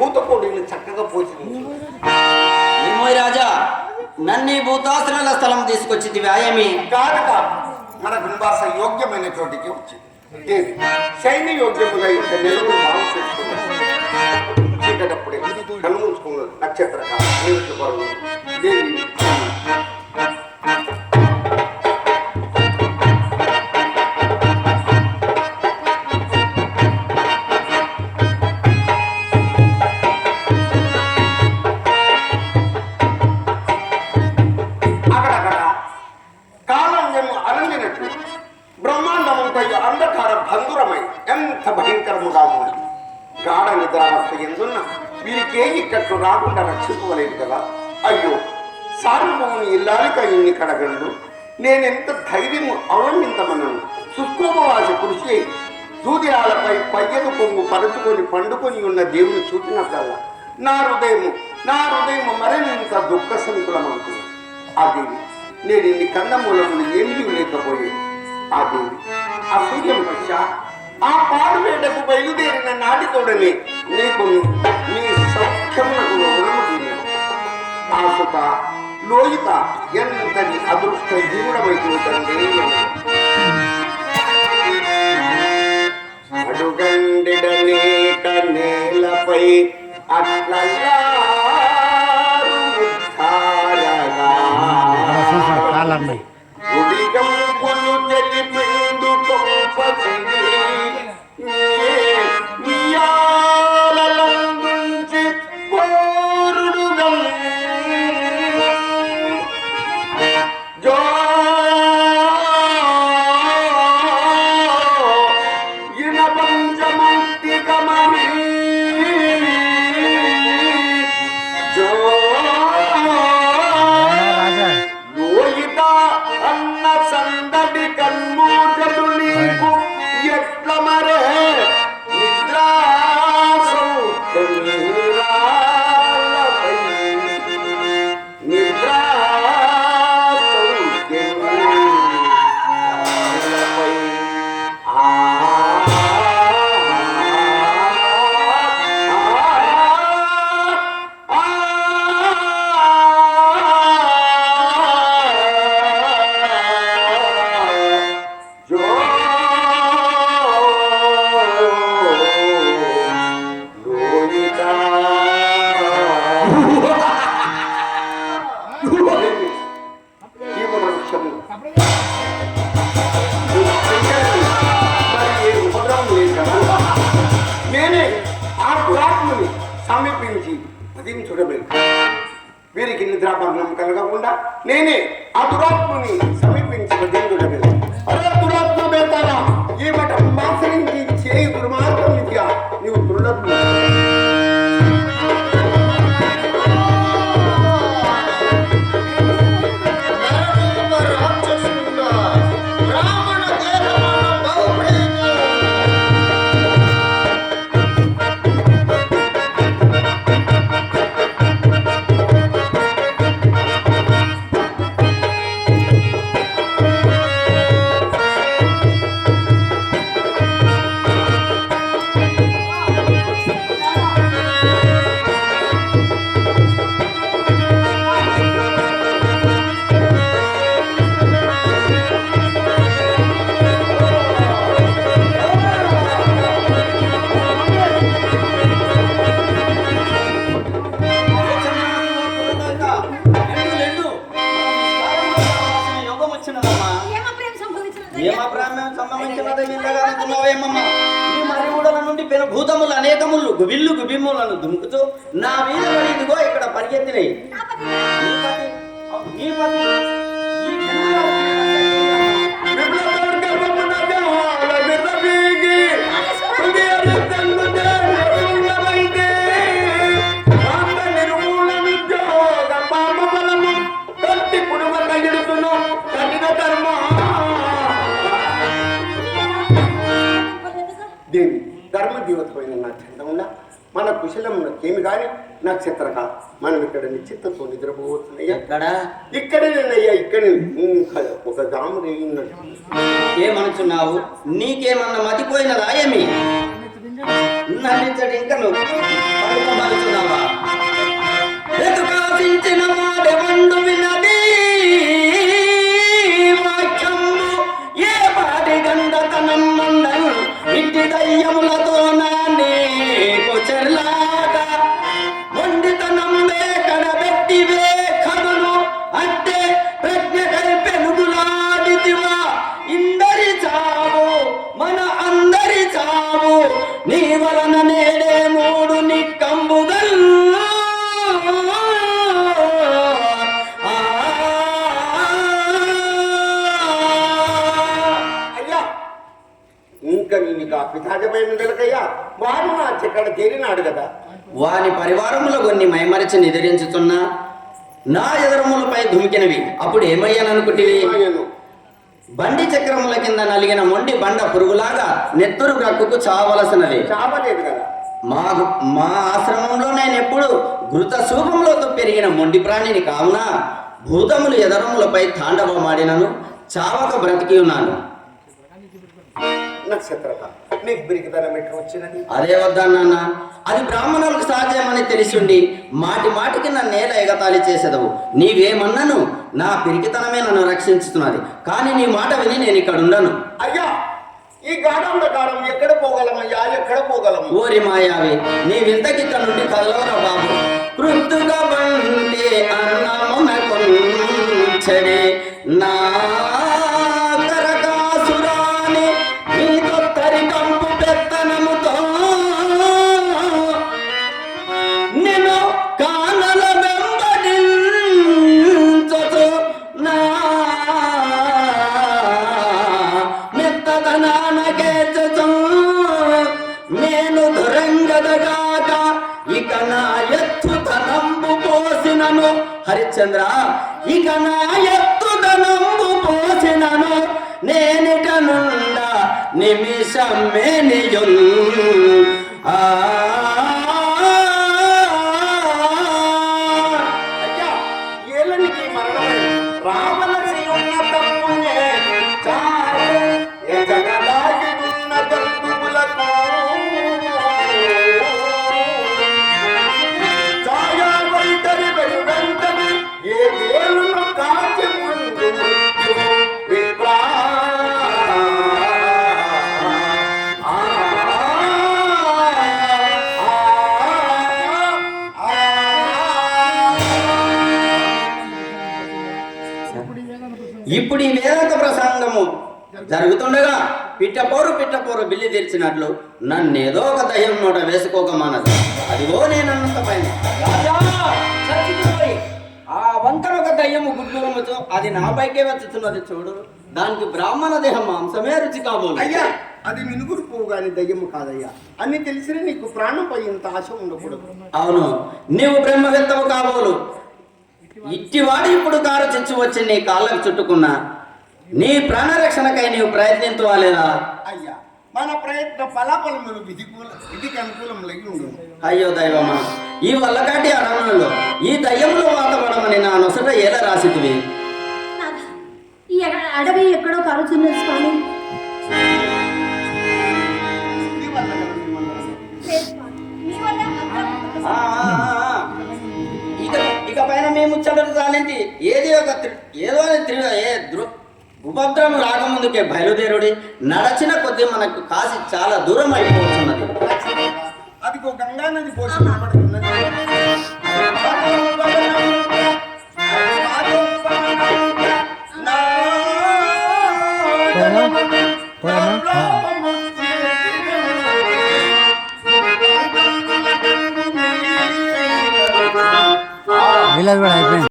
భూతకోడిని చక్కగా పోషించు. రాజా నన్ను భూతాశ్రల స్థలం తీసుకొచ్చింది వ్యాయామి కాదు మన గుణభాష యోగ్యమైన చోటికి వచ్చింది. శైలి యోగ్యముగా ఇంత నిలవలు బాగు చేసుకున్నాడు. చీకటప్పుడే కనుమూసుకున్నాడు. నక్షత్ర కాలం దేవి గాఢ నిద్రావస్థ ఎందున్న వీరికే ఇక్కట్లు రాకుండా రక్షింపలేదు కదా. అయ్యో సార్వభౌముని ఇల్లాలిక ఇన్ని కడగండు నేనెంత ధైర్యము అవలంబించమన్నాను. శుష్కోపవాస కృషి సూర్యాలపై పయ్యను పొంగు పరుచుకొని పండుకొని ఉన్న దేవుని చూపినట్లల్లా నా హృదయము మరింత దుఃఖ సంకులమవుతుంది. ఆ దేవి నేను ఇన్ని కందమూలములు ఏమీ లేకపోయేది. ఆ దేవి ఆ సూర్యం పక్ష ఆ పాడువేటకు బయలుదేరిన నాటితోడని నీకు నీ సౌఖ్యమునకు ఆసుత లోయిత ఎంతటి అదృష్ట జీవుడమైతుందండి. అడుగండిడనేక నేలపై అట్లగా గుడిగంపులు తెలిపిండు కొంపసిని సమీపించి వధించుడమే. వీరికి నిద్రాభంగం కలగకుండా నేనే ఆ దురాత్మని సమీపించి వధించుడమే. అరే దురాత్మ బేతారా ఈ మట మాసరించి చేయి దుర్మార్గం విద్య నీవు దుర్లభ భూతములు అనేకములు గుబిల్లు గుబిమ్ములను దుముకుతూ నా మీద ఇదిగో ఇక్కడ పరిగెత్తినాయి. ధర్మదేవతమైన నా చందమున్నా మన కుశలం ఏమి కానీ నక్షత్రక మనం ఇక్కడ నిశ్చితతో నిద్రపోతున్నాయ్యా. ఇక్కడేనయ్యా ఇక్కడ ఒక దాము రేగినట్టు ఏమనుచున్నావు? నీకేమన్నా మతిపోయినదా ఏమి? నన్నించడు ఇంకా నువ్వు ఏమి తెలుకయ్యా? వాడు నా చెక్కడ చేరినాడు కదా. వాని పరివారములో కొన్ని మైమరిచి నిద్రించుతున్నా నా ఎదురములపై దుమికినవి. అప్పుడు ఏమయ్యాననుకుంటివి? ఆయను బండి చక్రముల కింద నలిగిన మొండి బండ పురుగులాగా నెత్తురు రక్కుకు చావలసినవి. చావలేదు కదా. మా ఆశ్రమంలో నేను ఎప్పుడు ఘృత శూపంలో పెరిగిన మొండి ప్రాణిని కావున భూతములు ఎదరములపై తాండవమాడినను చావక బ్రతికి ఉన్నాను. నక్షత్రక నీకు బిరికితనం ఎట్లా వచ్చినది? అదే వద్దన్నా, అది బ్రాహ్మణులకు సాధ్యమని తెలిసిండి మాటి మాటికి నన్ను నేల ఎగతాళి చేసేదవు. నీవేమన్నాను నా పిరికితనమే నన్ను రక్షించుతున్నది. కానీ నీ మాట విని నేను ఇక్కడ ఉండను. అయ్యా, ఈ గాఢంధకారం ఎక్కడ పోగలమయ్యా? ఎక్కడ పోగలము? ఓరి మాయావి, నీ వింతకి ఇక్కడ నుండి కదలవరా బాబు. కృత్తుగా బండి అన్నమున కొంచెడి నా కరకాసురాని నీతో తరికంపు పెత్తనముతో నేను కానల వెంబడించదు నా మెత్తదనానకేచు నేను దురంగదగాక ఇక నా ఎత్తుతనంబు పోసినను. హరిశ్చంద్ర, ఇక నా ఎత్తుతనంబు పోసినను నేనిక నుండ నిమిషమేనియున్. అయ్యా, ఏలనికి మరణమే రావలసి ఉన్న తప్పునే చాలు ఎగగలాగి ఉన్న తంతువులకు ఛాయా వైఖరి వెంటనే ఏ వేలును కాచి ముందు విప్రా. ఇప్పుడు ఈ వేదాంత ప్రసంగము జరుగుతుండగా పిట్టపోరు బిల్లి తెరిచినట్లు నన్నేదో ఒక దయ్యం నోట వేసుకోక మానదు. అదిగో నేనంత పైన ఆ వంకర ఒక దయ్యము గుడ్లతో అది నా పైకే వచ్చుతున్నది చూడు. దానికి బ్రాహ్మణ దేహం మాంసమే రుచి కాబోలు. అయ్యా, అది మినుగురు పువ్వు గాని దయ్యము కాదయ్యా. అన్ని తెలిసిన నీకు ప్రాణంపై ఇంత ఆశ ఉండకూడదు. అవును, నీవు బ్రహ్మవేత్తవు కాబోలు. ఇట్టివాడు ఇప్పుడు కారు తెచ్చి వచ్చి నీ కాళ్ళకు చుట్టుకున్నా నీ ప్రాణరక్షణకై నీవు ప్రయత్నించవాలేదా? అయ్యా, మన ప్రయత్న ఫలాఫలములు విధికి అనుకూలములై ఉండు. అయ్యో దైవమా, ఈ వల్లకాటి అరణ్యంలో ఈ దయ్యములో వాతపడమని నా నొసట ఎలా రాసితివి? ఈ అడవి ఎక్కడో కారుచున్నది స్వామి. నీ వల్ల కదా నీ వల్ల. లేదు స్వామి, మీ వల్ల అంతా ఆ, ఇక పైన మేము ముచ్చటలు చాలింటి ఏది ఒక ఏదో ఉపద్రవం రాకముందుకే బయలుదేరుడి. నడచిన కొద్దీ మనకు కాసి చాలా దూరం అయిపోతున్నది. అదిగో గంగా నది పోషణ కనబడుతున్నది. వీళ్ళది కూడా అయిపోయింది.